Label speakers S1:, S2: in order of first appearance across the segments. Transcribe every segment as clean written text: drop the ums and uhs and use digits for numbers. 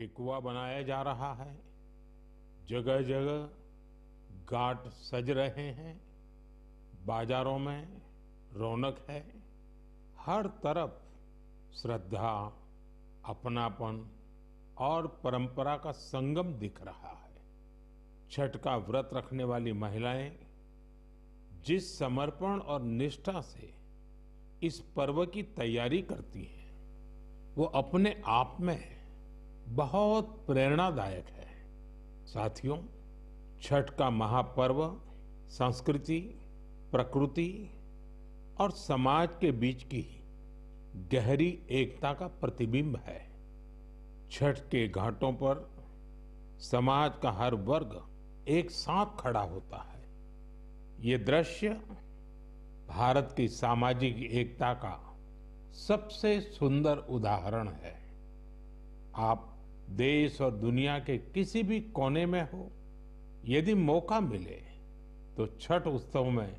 S1: ठेकुआ बनाया जा रहा है। जगह जगह घाट सज रहे हैं। बाजारों में रौनक है। हर तरफ श्रद्धा, अपनापन और परंपरा का संगम दिख रहा है। छठ का व्रत रखने वाली महिलाएं जिस समर्पण और निष्ठा से इस पर्व की तैयारी करती हैं, वो अपने आप में बहुत प्रेरणादायक है। साथियों, छठ का महापर्व संस्कृति, प्रकृति और समाज के बीच की गहरी एकता का प्रतिबिंब है। छठ के घाटों पर समाज का हर वर्ग एक साथ खड़ा होता है। ये दृश्य भारत की सामाजिक एकता का सबसे सुंदर उदाहरण है। आप देश और दुनिया के किसी भी कोने में हो, यदि मौका मिले तो छठ उत्सव में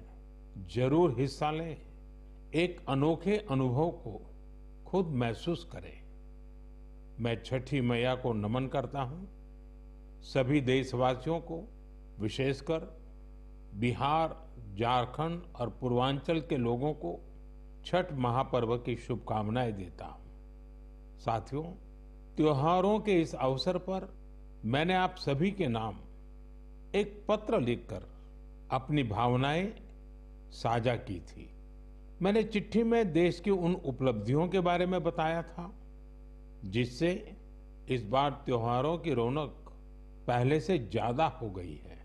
S1: जरूर हिस्सा लें। एक अनोखे अनुभव को खुद महसूस करें। मैं छठी मैया को नमन करता हूं। सभी देशवासियों को, विशेषकर बिहार, झारखंड और पूर्वांचल के लोगों को छठ महापर्व की शुभकामनाएं देता हूं। साथियों, त्योहारों के इस अवसर पर मैंने आप सभी के नाम एक पत्र लिखकर अपनी भावनाएं साझा की थी। मैंने चिट्ठी में देश की उन उपलब्धियों के बारे में बताया था जिससे इस बार त्योहारों की रौनक पहले से ज्यादा हो गई है।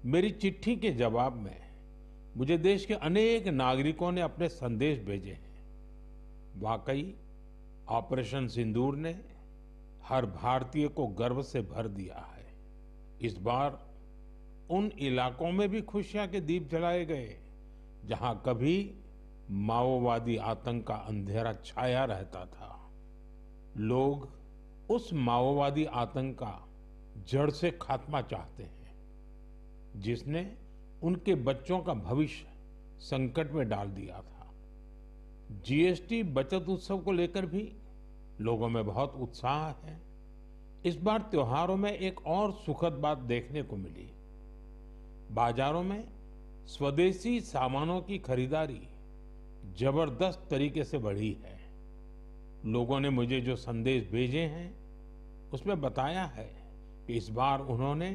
S1: मेरी चिट्ठी के जवाब में मुझे देश के अनेक नागरिकों ने अपने संदेश भेजे हैं। वाकई ऑपरेशन सिंदूर ने हर भारतीय को गर्व से भर दिया है। इस बार उन इलाकों में भी खुशियां के दीप जलाए गए जहां कभी माओवादी आतंक का अंधेरा छाया रहता था। लोग उस माओवादी आतंक का जड़ से खात्मा चाहते हैं जिसने उनके बच्चों का भविष्य संकट में डाल दिया था। जीएसटी बचत उत्सव को लेकर भी लोगों में बहुत उत्साह है। इस बार त्योहारों में एक और सुखद बात देखने को मिली। बाजारों में स्वदेशी सामानों की खरीदारी जबरदस्त तरीके से बढ़ी है। लोगों ने मुझे जो संदेश भेजे हैं उसमें बताया है कि इस बार उन्होंने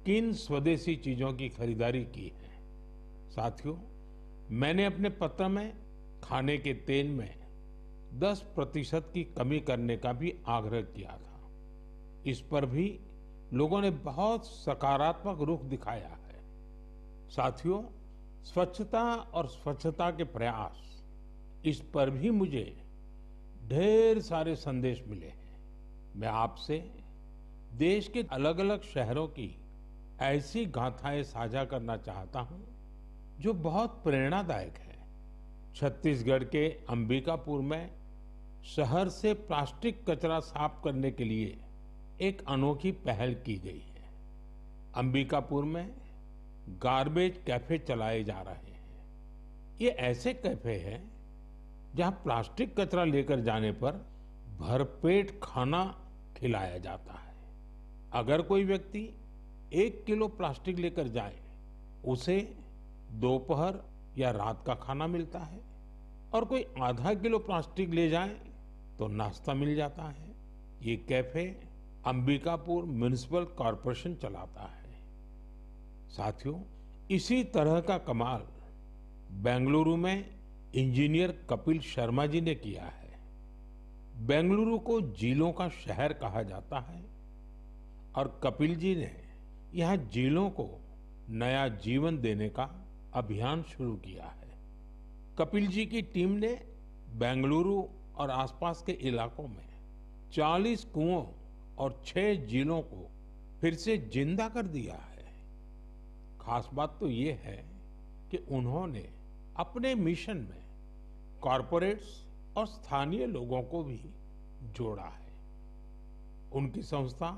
S1: किन स्वदेशी चीजों की खरीदारी की है। साथियों, मैंने अपने पत्र में खाने के तेल में 10% की कमी करने का भी आग्रह किया था। इस पर भी लोगों ने बहुत सकारात्मक रुख दिखाया है। साथियों, स्वच्छता और स्वच्छता के प्रयास, इस पर भी मुझे ढेर सारे संदेश मिले हैं। मैं आपसे देश के अलग अलग शहरों की ऐसी गाथाएं साझा करना चाहता हूं जो बहुत प्रेरणादायक है। छत्तीसगढ़ के अंबिकापुर में शहर से प्लास्टिक कचरा साफ करने के लिए एक अनोखी पहल की गई है। अंबिकापुर में गार्बेज कैफे चलाए जा रहे हैं। ये ऐसे कैफे हैं जहां प्लास्टिक कचरा लेकर जाने पर भरपेट खाना खिलाया जाता है। अगर कोई व्यक्ति 1 किलो प्लास्टिक लेकर जाए, उसे दोपहर या रात का खाना मिलता है, और कोई आधा किलो प्लास्टिक ले जाए तो नाश्ता मिल जाता है। ये कैफे अंबिकापुर म्युनिसिपल कॉरपोरेशन चलाता है। साथियों, इसी तरह का कमाल बेंगलुरु में इंजीनियर कपिल शर्मा जी ने किया है। बेंगलुरु को झीलों का शहर कहा जाता है और कपिल जी ने यहाँ झीलों को नया जीवन देने का अभियान शुरू किया है। कपिल जी की टीम ने बेंगलुरु और आसपास के इलाकों में 40 कुओं और 6 झीलों को फिर से जिंदा कर दिया है। खास बात तो ये है कि उन्होंने अपने मिशन में कॉरपोरेट्स और स्थानीय लोगों को भी जोड़ा है। उनकी संस्था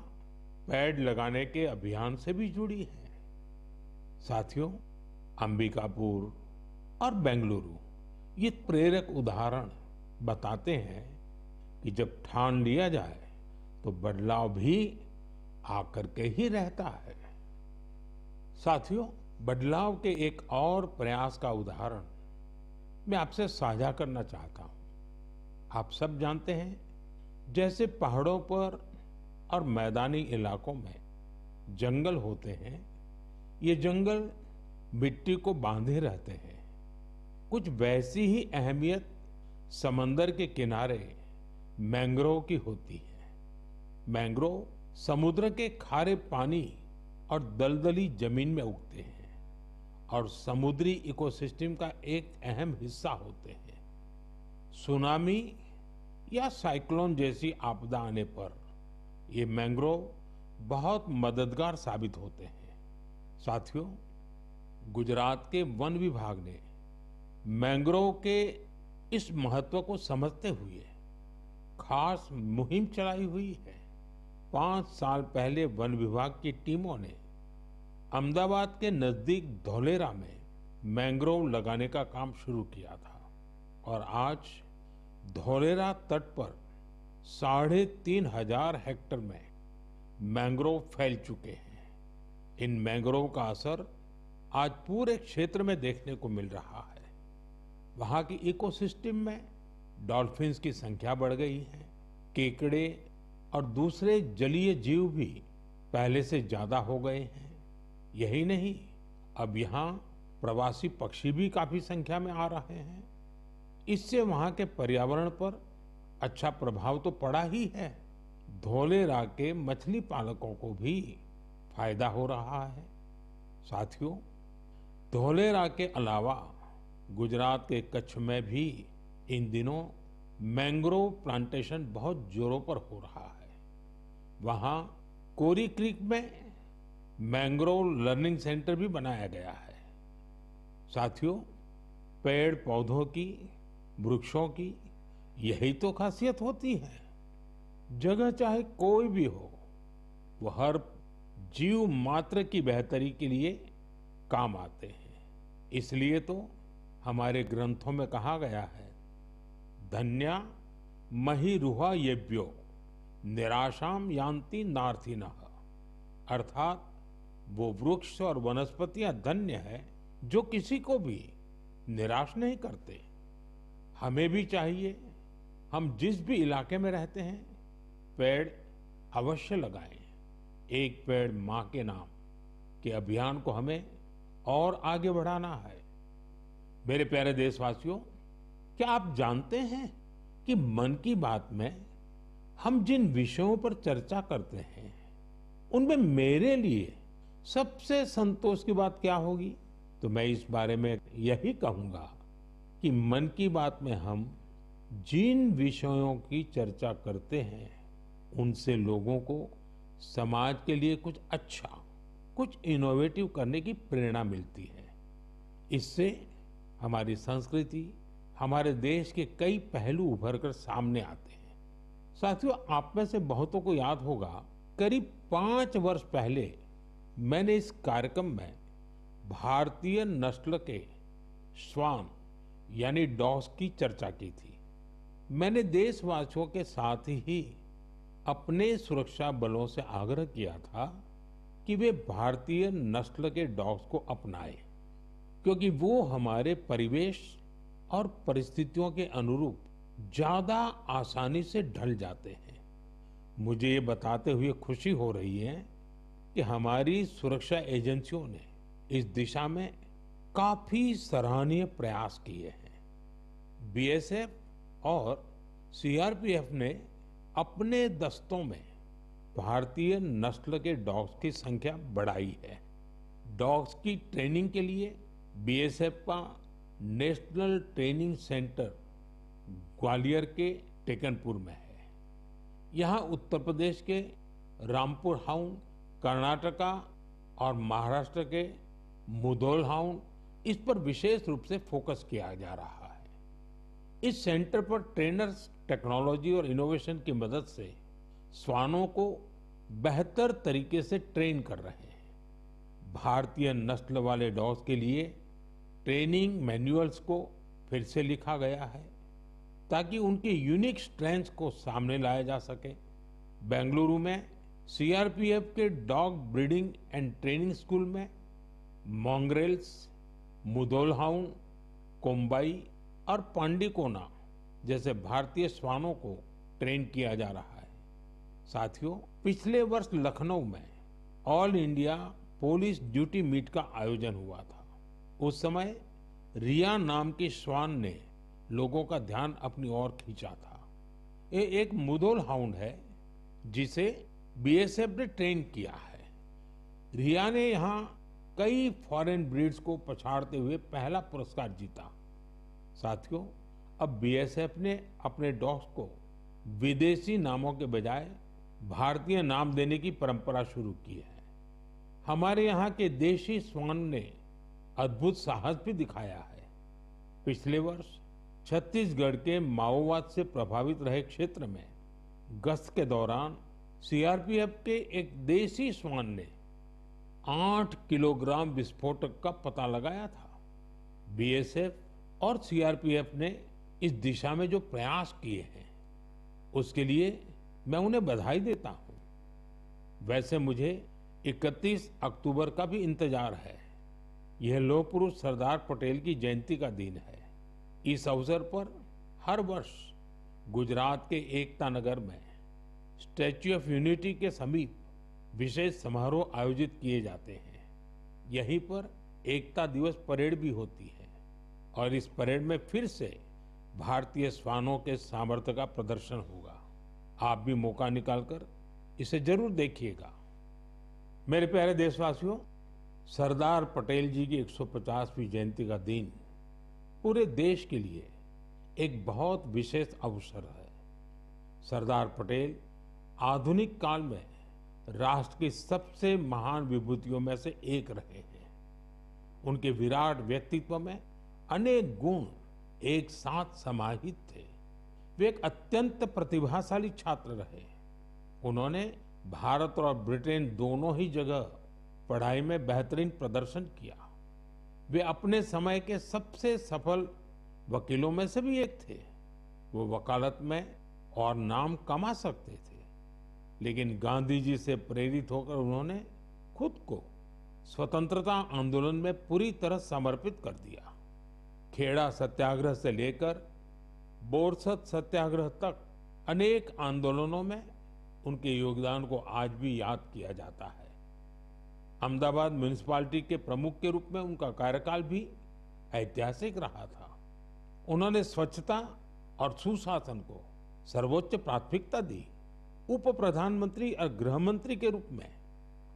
S1: पेड़ लगाने के अभियान से भी जुड़ी है। साथियों, अंबिकापुर और बेंगलुरु ये प्रेरक उदाहरण बताते हैं कि जब ठान लिया जाए तो बदलाव भी आकर के ही रहता है। साथियों, बदलाव के एक और प्रयास का उदाहरण मैं आपसे साझा करना चाहता हूं। आप सब जानते हैं, जैसे पहाड़ों पर और मैदानी इलाकों में जंगल होते हैं, ये जंगल मिट्टी को बांधे रहते हैं। कुछ वैसी ही अहमियत समंदर के किनारे मैंग्रोव की होती है। मैंग्रोव समुद्र के खारे पानी और दलदली जमीन में उगते हैं और समुद्री इकोसिस्टम का एक अहम हिस्सा होते हैं। सुनामी या साइक्लोन जैसी आपदा आने पर ये मैंग्रोव बहुत मददगार साबित होते हैं। साथियों, गुजरात के वन विभाग ने मैंग्रोव के इस महत्व को समझते हुए खास मुहिम चलाई हुई है। 5 साल पहले वन विभाग की टीमों ने अहमदाबाद के नजदीक धौलेरा में मैंग्रोव लगाने का काम शुरू किया था और आज धौलेरा तट पर 3,500 हेक्टेयर में मैंग्रोव फैल चुके हैं। इन मैंग्रोव का असर आज पूरे क्षेत्र में देखने को मिल रहा है। वहां की इकोसिस्टम में डॉल्फिन्स की संख्या बढ़ गई है। केकड़े और दूसरे जलीय जीव भी पहले से ज्यादा हो गए हैं। यही नहीं, अब यहाँ प्रवासी पक्षी भी काफी संख्या में आ रहे हैं। इससे वहां के पर्यावरण पर अच्छा प्रभाव तो पड़ा ही है, धौलेरा के मछली पालकों को भी फायदा हो रहा है। साथियों, धौलेरा के अलावा गुजरात के कच्छ में भी इन दिनों मैंग्रोव प्लांटेशन बहुत जोरों पर हो रहा है। वहां कोरी क्रीक में मैंग्रोव लर्निंग सेंटर भी बनाया गया है। साथियों, पेड़ पौधों की, वृक्षों की यही तो खासियत होती है। जगह चाहे कोई भी हो, वो हर जीव मात्र की बेहतरी के लिए काम आते हैं। इसलिए तो हमारे ग्रंथों में कहा गया है, धन्या महिरुहा येभ्यो निराशाम यान्ति नार्थिनः। अर्थात वो वृक्ष और वनस्पतियां धन्य है जो किसी को भी निराश नहीं करते। हमें भी चाहिए, हम जिस भी इलाके में रहते हैं, पेड़ अवश्य लगाएं। एक पेड़ मां के नाम के अभियान को हमें और आगे बढ़ाना है। मेरे प्यारे देशवासियों, क्या आप जानते हैं कि मन की बात में हम जिन विषयों पर चर्चा करते हैं, उनमें मेरे लिए सबसे संतोष की बात क्या होगी? तो मैं इस बारे में यही कहूंगा कि मन की बात में हम जिन विषयों की चर्चा करते हैं, उनसे लोगों को समाज के लिए कुछ अच्छा, कुछ इनोवेटिव करने की प्रेरणा मिलती है। इससे हमारी संस्कृति, हमारे देश के कई पहलू उभर कर सामने आते हैं। साथियों, आप में से बहुतों को याद होगा, करीब 5 वर्ष पहले मैंने इस कार्यक्रम में भारतीय नस्ल के श्वान यानी डॉग्स की चर्चा की थी। मैंने देशवासियों के साथ ही अपने सुरक्षा बलों से आग्रह किया था कि वे भारतीय नस्ल के डॉग्स को अपनाएं, क्योंकि वो हमारे परिवेश और परिस्थितियों के अनुरूप ज्यादा आसानी से ढल जाते हैं। मुझे ये बताते हुए खुशी हो रही है कि हमारी सुरक्षा एजेंसियों ने इस दिशा में काफी सराहनीय प्रयास किए हैं। बीएसएफ और सीआरपीएफ ने अपने दस्तों में भारतीय नस्ल के डॉग्स की संख्या बढ़ाई है। डॉग्स की ट्रेनिंग के लिए बीएसएफ का नेशनल ट्रेनिंग सेंटर ग्वालियर के टेकनपुर में है। यहाँ उत्तर प्रदेश के रामपुर हाउंड, कर्नाटका और महाराष्ट्र के मुधोल हाउंड, इस पर विशेष रूप से फोकस किया जा रहा है। इस सेंटर पर ट्रेनर्स टेक्नोलॉजी और इनोवेशन की मदद से श्वानों को बेहतर तरीके से ट्रेन कर रहे हैं। भारतीय नस्ल वाले डॉग्स के लिए ट्रेनिंग मैनुअल्स को फिर से लिखा गया है ताकि उनके यूनिक स्ट्रेंथ्स को सामने लाया जा सके। बेंगलुरु में सीआरपीएफ के dog breeding and training school में मॉन्ग्रेल्स, मुधोल हाउंड, कोम्बाई और पांडिकोना जैसे भारतीय श्वानों को ट्रेन किया जा रहा है। साथियों, पिछले वर्ष लखनऊ में all India police duty meet का आयोजन हुआ था। उस समय रिया नाम की श्वान ने लोगों का ध्यान अपनी ओर खींचा था। ये एक मुधोल हाउंड है जिसे बीएसएफ ने ट्रेन किया है। रिया ने यहाँ कई फॉरेन ब्रीड्स को पछाड़ते हुए पहला पुरस्कार जीता। साथियों, अब बीएसएफ ने अपने डॉग्स को विदेशी नामों के बजाय भारतीय नाम देने की परंपरा शुरू की है। हमारे यहाँ के देशी श्वान ने अद्भुत साहस भी दिखाया है। पिछले वर्ष छत्तीसगढ़ के माओवाद से प्रभावित रहे क्षेत्र में गश्त के दौरान सीआरपीएफ के एक देशी श्वान ने 8 किलोग्राम विस्फोटक का पता लगाया था। बीएसएफ और सीआरपीएफ ने इस दिशा में जो प्रयास किए हैं उसके लिए मैं उन्हें बधाई देता हूं। वैसे मुझे 31 अक्टूबर का भी इंतजार है। यह लौह पुरुष सरदार पटेल की जयंती का दिन है। इस अवसर पर हर वर्ष गुजरात के एकता नगर में स्टैच्यू ऑफ यूनिटी के समीप विशेष समारोह आयोजित किए जाते हैं। यहीं पर एकता दिवस परेड भी होती है और इस परेड में फिर से भारतीय श्वानों के सामर्थ्य का प्रदर्शन होगा। आप भी मौका निकालकर इसे जरूर देखिएगा। मेरे प्यारे देशवासियों, सरदार पटेल जी की 150वीं जयंती का दिन पूरे देश के लिए एक बहुत विशेष अवसर है। सरदार पटेल आधुनिक काल में राष्ट्र की सबसे महान विभूतियों में से एक रहे हैं। उनके विराट व्यक्तित्व में अनेक गुण एक साथ समाहित थे। वे एक अत्यंत प्रतिभाशाली छात्र रहे। उन्होंने भारत और ब्रिटेन दोनों ही जगह पढ़ाई में बेहतरीन प्रदर्शन किया। वे अपने समय के सबसे सफल वकीलों में से भी एक थे। वो वकालत में और नाम कमा सकते थे, लेकिन गांधी जी से प्रेरित होकर उन्होंने खुद को स्वतंत्रता आंदोलन में पूरी तरह समर्पित कर दिया। खेड़ा सत्याग्रह से लेकर बोरसद सत्याग्रह तक अनेक आंदोलनों में उनके योगदान को आज भी याद किया जाता है। अहमदाबाद म्युनिसिपैलिटी के प्रमुख के रूप में उनका कार्यकाल भी ऐतिहासिक रहा था। उन्होंने स्वच्छता और सुशासन को सर्वोच्च प्राथमिकता दी। उप प्रधानमंत्री और गृह मंत्री के रूप में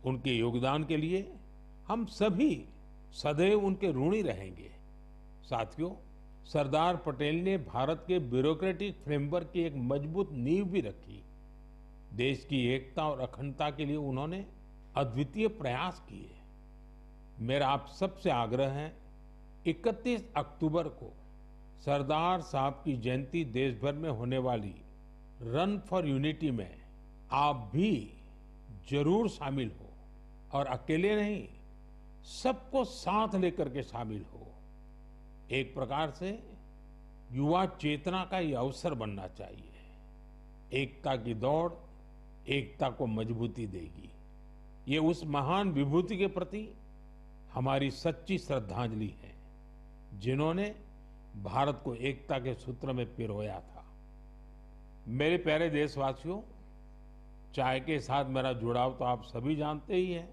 S1: उनके योगदान के लिए हम सभी सदैव उनके ऋणी रहेंगे। साथियों, सरदार पटेल ने भारत के ब्यूरोक्रेटिक फ्रेमवर्क की एक मजबूत नींव भी रखी। देश की एकता और अखंडता के लिए उन्होंने अद्वितीय प्रयास किए। मेरा आप सबसे आग्रह है, 31 अक्टूबर को सरदार साहब की जयंती देश भर में होने वाली रन फॉर यूनिटी में आप भी जरूर शामिल हो और अकेले नहीं, सबको साथ लेकर के शामिल हो। एक प्रकार से युवा चेतना का ये अवसर बनना चाहिए। एकता की दौड़ एकता को मजबूती देगी। ये उस महान विभूति के प्रति हमारी सच्ची श्रद्धांजलि है जिन्होंने भारत को एकता के सूत्र में पिरोया था। मेरे प्यारे देशवासियों, चाय के साथ मेरा जुड़ाव तो आप सभी जानते ही हैं,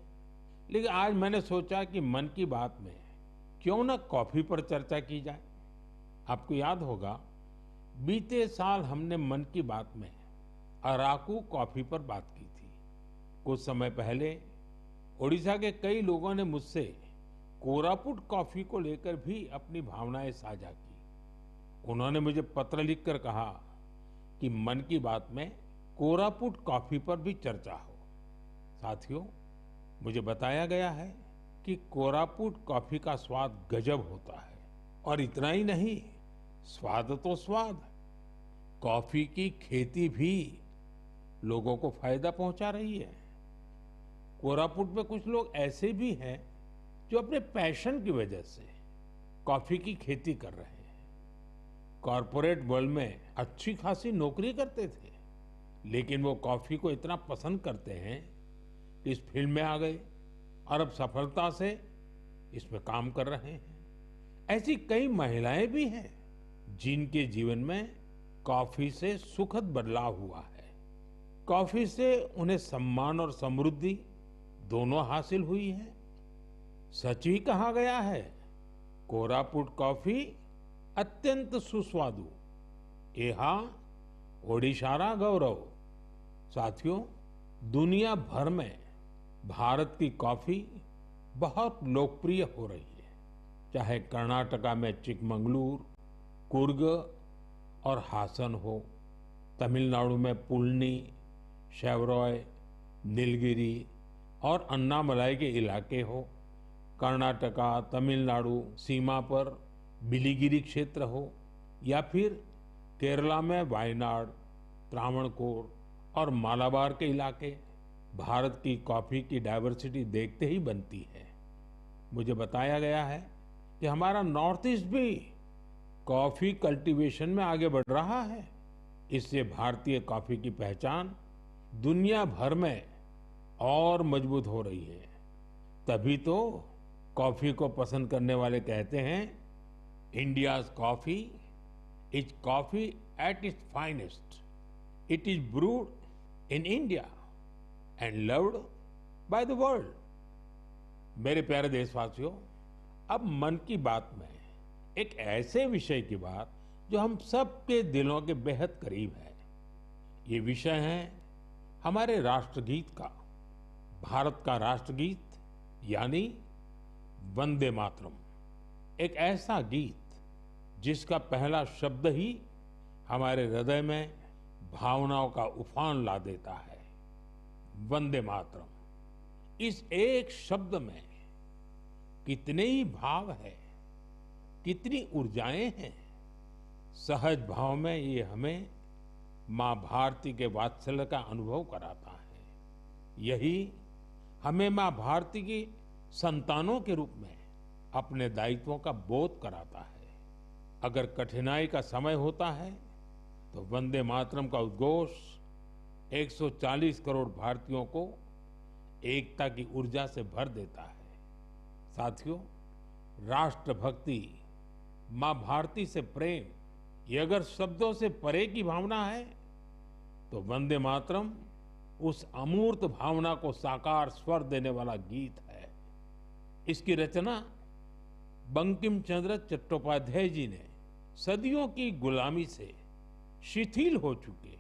S1: लेकिन आज मैंने सोचा कि मन की बात में क्यों न कॉफी पर चर्चा की जाए। आपको याद होगा, बीते साल हमने मन की बात में अराकू कॉफी पर बात की थी। कुछ समय पहले ओडिशा के कई लोगों ने मुझसे कोरापुट कॉफी को लेकर भी अपनी भावनाएं साझा की। उन्होंने मुझे पत्र लिखकर कहा कि मन की बात में कोरापुट कॉफी पर भी चर्चा हो। साथियों, मुझे बताया गया है कि कोरापुट कॉफी का स्वाद गजब होता है। और इतना ही नहीं, स्वाद तो स्वाद, कॉफी की खेती भी लोगों को फायदा पहुंचा रही है। कोरापुट में कुछ लोग ऐसे भी हैं जो अपने पैशन की वजह से कॉफी की खेती कर रहे हैं। कॉरपोरेट वर्ल्ड में अच्छी खासी नौकरी करते थे, लेकिन वो कॉफी को इतना पसंद करते हैं कि इस फील्ड में आ गए और अब सफलता से इसमें काम कर रहे हैं। ऐसी कई महिलाएं भी हैं जिनके जीवन में कॉफी से सुखद बदलाव हुआ है। कॉफी से उन्हें सम्मान और समृद्धि दोनों हासिल हुई है। सच ही कहा गया है, कोरापुट कॉफी अत्यंत सुस्वादु, एहा ओडिशारा गौरव। साथियों, दुनिया भर में भारत की कॉफी बहुत लोकप्रिय हो रही है। चाहे कर्नाटका में चिकमंगलूर, कुर्ग और हासन हो, तमिलनाडु में पुलनी, शेवरॉय, नीलगिरी और अन्नामलाई के इलाके हो, कर्नाटका तमिलनाडु सीमा पर बिलिगिरी क्षेत्र हो, या फिर केरला में वायनाड, त्रावणकोर और मालाबार के इलाके, भारत की कॉफी की डाइवर्सिटी देखते ही बनती है। मुझे बताया गया है कि हमारा नॉर्थ ईस्ट भी कॉफी कल्टीवेशन में आगे बढ़ रहा है। इससे भारतीय कॉफी की पहचान दुनिया भर में और मजबूत हो रही है। तभी तो कॉफी को पसंद करने वाले कहते हैं, India's coffee is coffee at its finest. It is brood in India and loved by the world. मेरे प्यारे देशवासियों, अब मन की बात में एक ऐसे विषय की बात जो हम सबके दिलों के बेहद करीब है। ये विषय है हमारे राष्ट्रगीत का। भारत का राष्ट्रगीत यानी वंदे मातरम। एक ऐसा गीत जिसका पहला शब्द ही हमारे हृदय में भावनाओं का उफान ला देता है। वंदे मातरम, इस एक शब्द में कितने ही भाव है, कितनी ऊर्जाएं हैं। सहज भाव में ये हमें मां भारती के वात्सल्य का अनुभव कराता है। यही हमें मां भारती की संतानों के रूप में अपने दायित्वों का बोध कराता है। अगर कठिनाई का समय होता है तो वंदे मातरम का उद्घोष 140 करोड़ भारतीयों को एकता की ऊर्जा से भर देता है। साथियों, राष्ट्रभक्ति, मां भारती से प्रेम, ये अगर शब्दों से परे की भावना है तो वंदे मातरम उस अमूर्त भावना को साकार स्वर देने वाला गीत है। इसकी रचना बंकिम चंद्र चट्टोपाध्याय जी ने सदियों की गुलामी से शिथिल हो चुके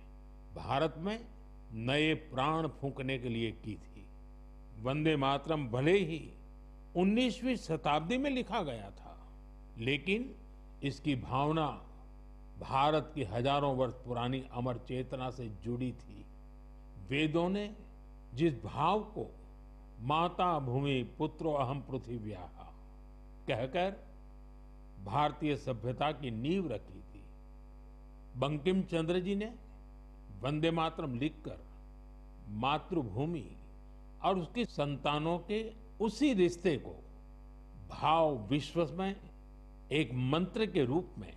S1: भारत में नए प्राण फूंकने के लिए की थी। वंदे मातरम भले ही 19वीं शताब्दी में लिखा गया था, लेकिन इसकी भावना भारत की हजारों वर्ष पुरानी अमर चेतना से जुड़ी थी। वेदों ने जिस भाव को माता भूमि पुत्रो अहम पृथिव्याः कहकर भारतीय सभ्यता की नींव रखी थी, बंकिम चंद्र जी ने वंदे मातरम लिखकर मातृभूमि और उसकी संतानों के उसी रिश्ते को भाव विश्व में एक मंत्र के रूप में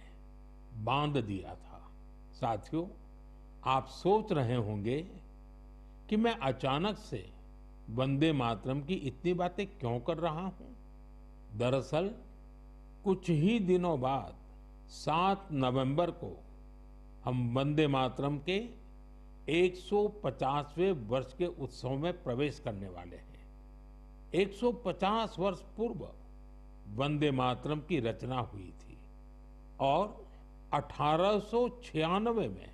S1: बांध दिया था। साथियों, आप सोच रहे होंगे कि मैं अचानक से वंदे मातरम की इतनी बातें क्यों कर रहा हूं। दरअसल कुछ ही दिनों बाद 7 नवंबर को हम वंदे मातरम के 150वें वर्ष के उत्सव में प्रवेश करने वाले हैं। 150 वर्ष पूर्व वंदे मातरम की रचना हुई थी और 1896 में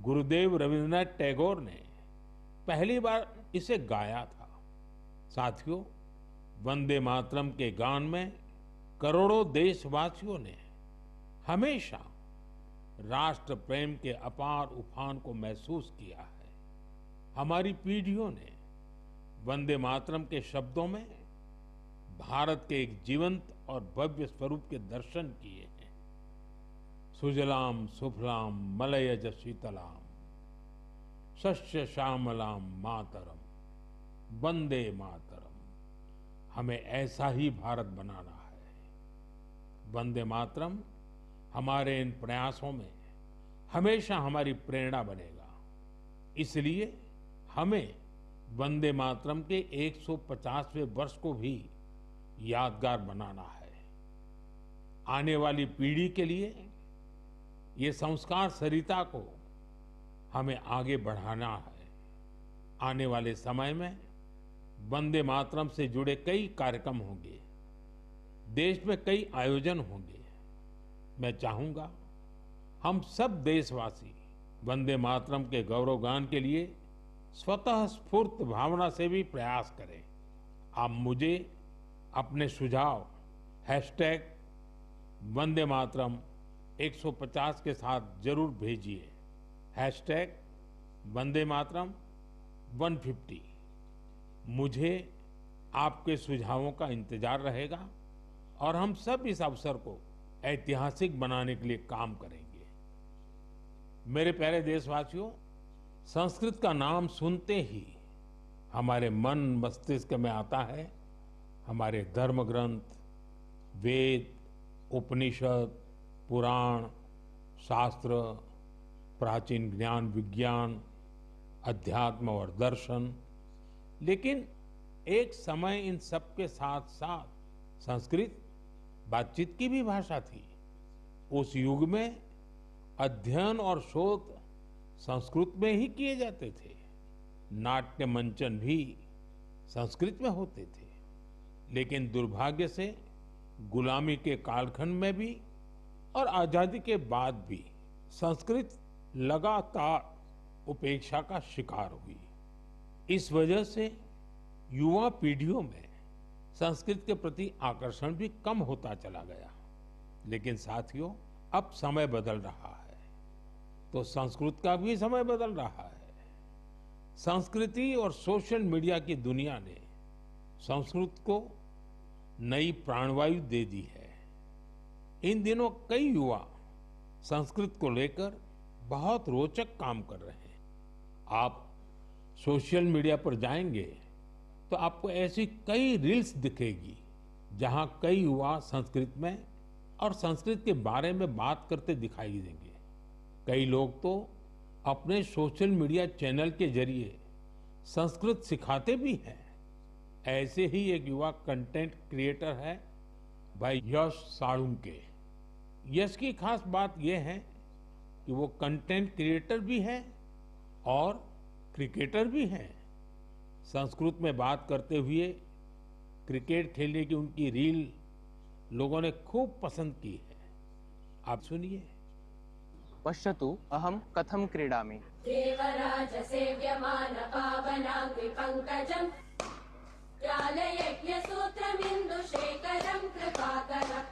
S1: गुरुदेव रविंद्रनाथ टैगोर ने पहली बार इसे गाया था। साथियों, वंदे मातरम के गान में करोड़ों देशवासियों ने हमेशा राष्ट्र प्रेम के अपार उफान को महसूस किया है। हमारी पीढ़ियों ने वंदे मातरम के शब्दों में भारत के एक जीवंत और भव्य स्वरूप के दर्शन किए हैं। सुजलाम सुफलाम मलयज शीतलाम शस्य श्यामलाम मातरम वंदे मातरम। हमें ऐसा ही भारत बनाना है। वंदे मातरम हमारे इन प्रयासों में हमेशा हमारी प्रेरणा बनेगा। इसलिए हमें वंदे मातरम के 150वें वर्ष को भी यादगार बनाना है। आने वाली पीढ़ी के लिए ये संस्कार सरिता को हमें आगे बढ़ाना है। आने वाले समय में वंदे मातरम से जुड़े कई कार्यक्रम होंगे, देश में कई आयोजन होंगे। मैं चाहूंगा हम सब देशवासी वंदे मातरम के गौरवगान के लिए स्वतः स्फूर्त भावना से भी प्रयास करें। आप मुझे अपने सुझाव #वंदे मातरम 150 के साथ जरूर भेजिए। #वंदे मातरम 150। मुझे आपके सुझावों का इंतजार रहेगा और हम सब इस अवसर को ऐतिहासिक बनाने के लिए काम करेंगे। मेरे प्यारे देशवासियों, संस्कृत का नाम सुनते ही हमारे मन मस्तिष्क में आता है हमारे धर्म ग्रंथ, वेद, उपनिषद, पुराण, शास्त्र, प्राचीन ज्ञान विज्ञान, अध्यात्म और दर्शन। लेकिन एक समय इन सब के साथ साथ संस्कृत बातचीत की भी भाषा थी। उस युग में अध्ययन और शोध संस्कृत में ही किए जाते थे। नाट्य मंचन भी संस्कृत में होते थे। लेकिन दुर्भाग्य से गुलामी के कालखंड में भी और आजादी के बाद भी संस्कृत लगातार उपेक्षा का शिकार हुई। इस वजह से युवा पीढ़ियों में संस्कृत के प्रति आकर्षण भी कम होता चला गया। लेकिन साथियों, अब समय बदल रहा है तो संस्कृत का भी समय बदल रहा है। संस्कृति और सोशल मीडिया की दुनिया ने संस्कृत को नई प्राणवायु दे दी है। इन दिनों कई युवा संस्कृत को लेकर बहुत रोचक काम कर रहे हैं। आप सोशल मीडिया पर जाएंगे तो आपको ऐसी कई रील्स दिखेगी जहां कई युवा संस्कृत में और संस्कृत के बारे में बात करते दिखाई देंगे। कई लोग तो अपने सोशल मीडिया चैनल के जरिए संस्कृत सिखाते भी हैं। ऐसे ही एक युवा कंटेंट क्रिएटर है भाई यश साळुंके। यश की खास बात यह है कि वो कंटेंट क्रिएटर भी है और क्रिकेटर भी हैं। संस्कृत में बात करते हुए क्रिकेट खेलने की उनकी रील लोगों ने खूब पसंद की है। आप सुनिए।
S2: पश्यतु अहं कथं क्रीडामि।
S3: देवराज सेव्यमान पावनांग्रि पंकजम् ज्ञानयज्ञ सूत्रमिन्दु शेखरं कृपाकरम्।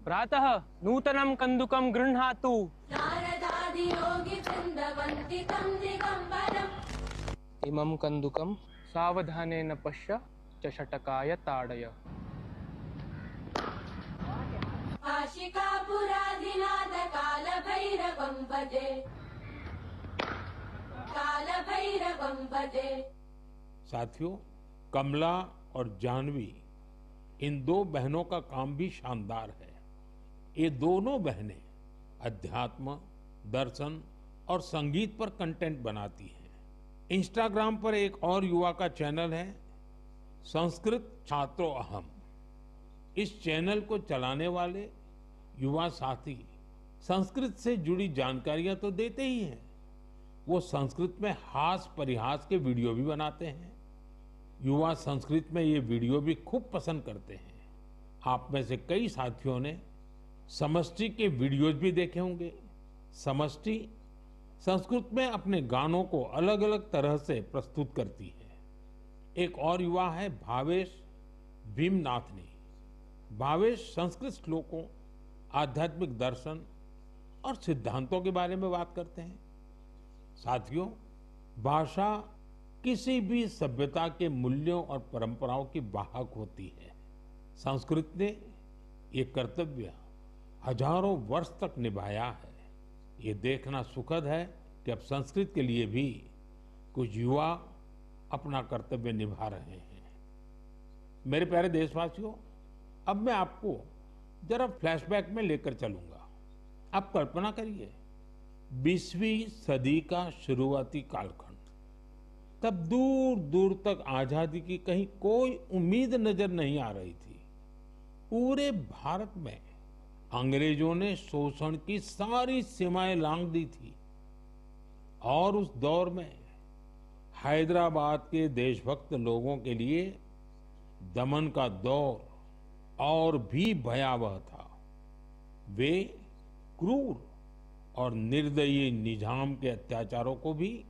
S2: प्रातः नूतनं कन्दुकं गृह्णातु।
S3: नारदादि योगी वृन्दवन्दितं दिगम्बरम्।
S2: इमं कन्दुकं सावधानेन पश्य चषटकाय ताडय।
S3: आशिकापुराधिनाथ कालभैरवं भजे कालभैरवं भजे।
S1: साथियों, कमला और जानवी इन दो बहनों का काम भी शानदार है। ये दोनों बहनें अध्यात्म, दर्शन और संगीत पर कंटेंट बनाती हैं। इंस्टाग्राम पर एक और युवा का चैनल है संस्कृत छात्रो अहम। इस चैनल को चलाने वाले युवा साथी संस्कृत से जुड़ी जानकारियां तो देते ही हैं, वो संस्कृत में हास परिहास के वीडियो भी बनाते हैं। युवा संस्कृत में ये वीडियो भी खूब पसंद करते हैं। आप में से कई साथियों ने समष्टि के वीडियोज भी देखे होंगे। समष्टि संस्कृत में अपने गानों को अलग अलग तरह से प्रस्तुत करती है। एक और युवा है भावेश भीमनाथनी। भावेश संस्कृत श्लोकों, आध्यात्मिक दर्शन और सिद्धांतों के बारे में बात करते हैं। साथियों, भाषा किसी भी सभ्यता के मूल्यों और परंपराओं की वाहक होती है। संस्कृत ने ये कर्तव्य हजारों वर्ष तक निभाया है। ये देखना सुखद है कि अब संस्कृत के लिए भी कुछ युवा अपना कर्तव्य निभा रहे हैं। मेरे प्यारे देशवासियों, अब मैं आपको जरा फ्लैशबैक में लेकर चलूंगा। आप कल्पना करिए, 20वीं सदी का शुरुआती कालखंड। तब दूर दूर तक आजादी की कहीं कोई उम्मीद नजर नहीं आ रही थी। पूरे भारत में अंग्रेजों ने शोषण की सारी सीमाएं लांघ दी थी और उस दौर में हैदराबाद के देशभक्त लोगों के लिए दमन का दौर और भी भयावह था। वे क्रूर और निर्दयी निजाम के अत्याचारों को भी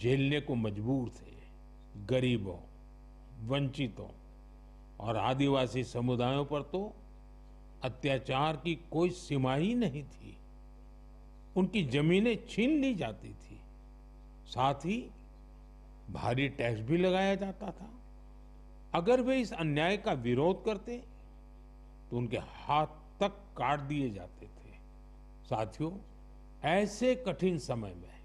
S1: झेलने को मजबूर थे। गरीबों, वंचितों और आदिवासी समुदायों पर तो अत्याचार की कोई सीमा ही नहीं थी। उनकी जमीनें छीन ली जाती थी, साथ ही भारी टैक्स भी लगाया जाता था। अगर वे इस अन्याय का विरोध करते तो उनके हाथ तक काट दिए जाते थे। साथियों, ऐसे कठिन समय में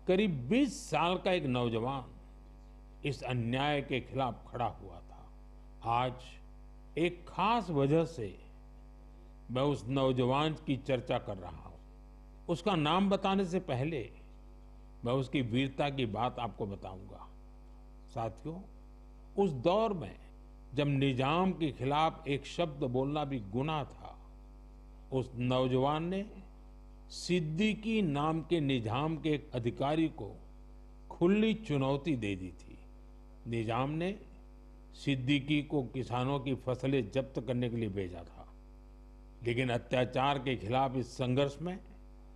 S1: करीब 20 साल का एक नौजवान इस अन्याय के खिलाफ खड़ा हुआ था। आज एक खास वजह से मैं उस नौजवान की चर्चा कर रहा हूं। उसका नाम बताने से पहले मैं उसकी वीरता की बात आपको बताऊंगा। साथियों, उस दौर में जब निजाम के खिलाफ एक शब्द बोलना भी गुनाह था, उस नौजवान ने सिद्दीकी नाम के निजाम के एक अधिकारी को खुली चुनौती दे दी थी। निजाम ने सिद्दीकी को किसानों की फसलें जब्त करने के लिए भेजा था, लेकिन अत्याचार के खिलाफ इस संघर्ष में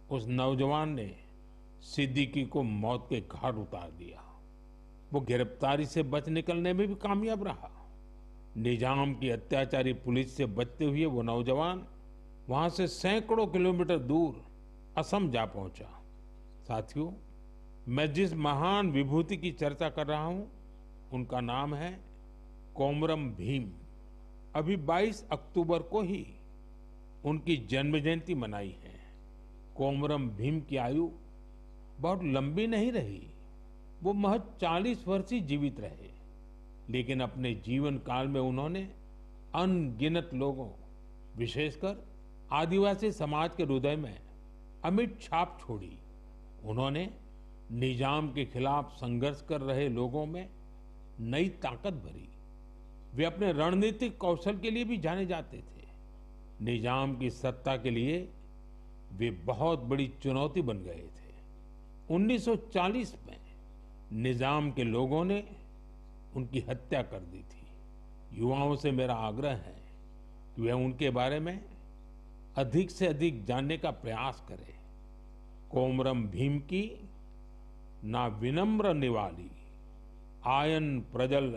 S1: उस नौजवान ने सिद्दीकी को मौत के घाट उतार दिया। वो गिरफ्तारी से बच निकलने में भी कामयाब रहा। निजाम की अत्याचारी पुलिस से बचते हुए वो नौजवान वहां से सैकड़ों किलोमीटर दूर असम जा पहुंचा। साथियों, मैं जिस महान विभूति की चर्चा कर रहा हूं, उनका नाम है कोमरम भीम। अभी 22 अक्टूबर को ही उनकी जन्म जयंती मनाई है। कोमरम भीम की आयु बहुत लंबी नहीं रही। वो महज 40 वर्ष ही जीवित रहे, लेकिन अपने जीवन काल में उन्होंने अनगिनत लोगों, विशेषकर आदिवासी समाज के हृदय में अमिट छाप छोड़ी। उन्होंने निजाम के खिलाफ संघर्ष कर रहे लोगों में नई ताकत भरी। वे अपने रणनीतिक कौशल के लिए भी जाने जाते थे। निजाम की सत्ता के लिए वे बहुत बड़ी चुनौती बन गए थे। 1940 में निजाम के लोगों ने उनकी हत्या कर दी थी। युवाओं से मेरा आग्रह है कि वे उनके बारे में अधिक से अधिक जानने का प्रयास करें। कोमरम भीम की ना विनम्र निवाली आयन प्रजल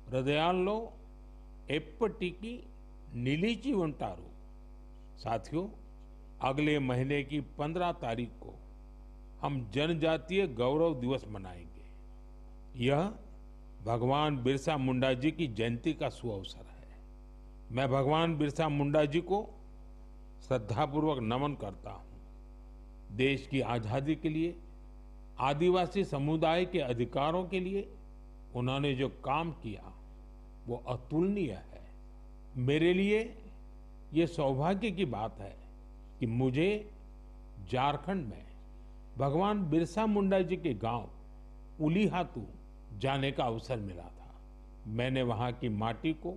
S1: हृदयालो एप्पटिकी नीलीची वंटारू। साथियों, अगले महीने की 15 तारीख को हम जनजातीय गौरव दिवस मनाएंगे। यह भगवान बिरसा मुंडा जी की जयंती का सुअवसर है। मैं भगवान बिरसा मुंडा जी को श्रद्धापूर्वक नमन करता हूं। देश की आजादी के लिए, आदिवासी समुदाय के अधिकारों के लिए उन्होंने जो काम किया वो अतुलनीय है। मेरे लिए ये सौभाग्य की बात है कि मुझे झारखंड में भगवान बिरसा मुंडा जी के गांव उलीहातू जाने का अवसर मिला था। मैंने वहां की माटी को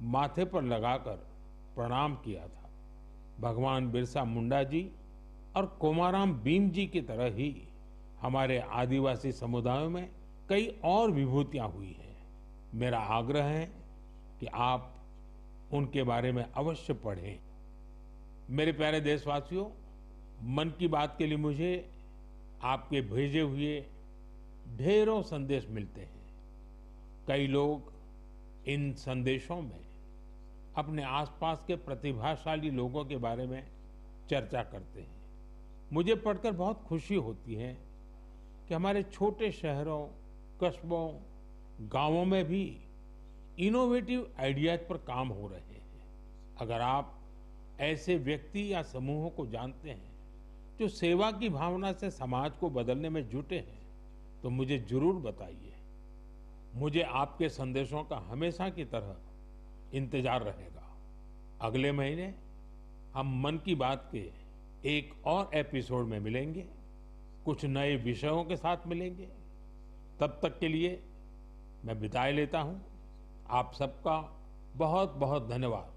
S1: माथे पर लगाकर प्रणाम किया था। भगवान बिरसा मुंडा जी और कोमाराम भीम जी की तरह ही हमारे आदिवासी समुदायों में कई और विभूतियां हुई हैं। मेरा आग्रह है कि आप उनके बारे में अवश्य पढ़ें। मेरे प्यारे देशवासियों, मन की बात के लिए मुझे आपके भेजे हुए ढेरों संदेश मिलते हैं। कई लोग इन संदेशों में अपने आसपास के प्रतिभाशाली लोगों के बारे में चर्चा करते हैं। मुझे पढ़कर बहुत खुशी होती है कि हमारे छोटे शहरों, कस्बों, गांवों में भी इनोवेटिव आइडियाज पर काम हो रहे हैं। अगर आप ऐसे व्यक्ति या समूहों को जानते हैं जो सेवा की भावना से समाज को बदलने में जुटे हैं, तो मुझे जरूर बताइए। मुझे आपके संदेशों का हमेशा की तरह इंतजार रहेगा। अगले महीने हम मन की बात के एक और एपिसोड में मिलेंगे, कुछ नए विषयों के साथ मिलेंगे। तब तक के लिए मैं विदाई लेता हूं। आप सबका बहुत बहुत धन्यवाद।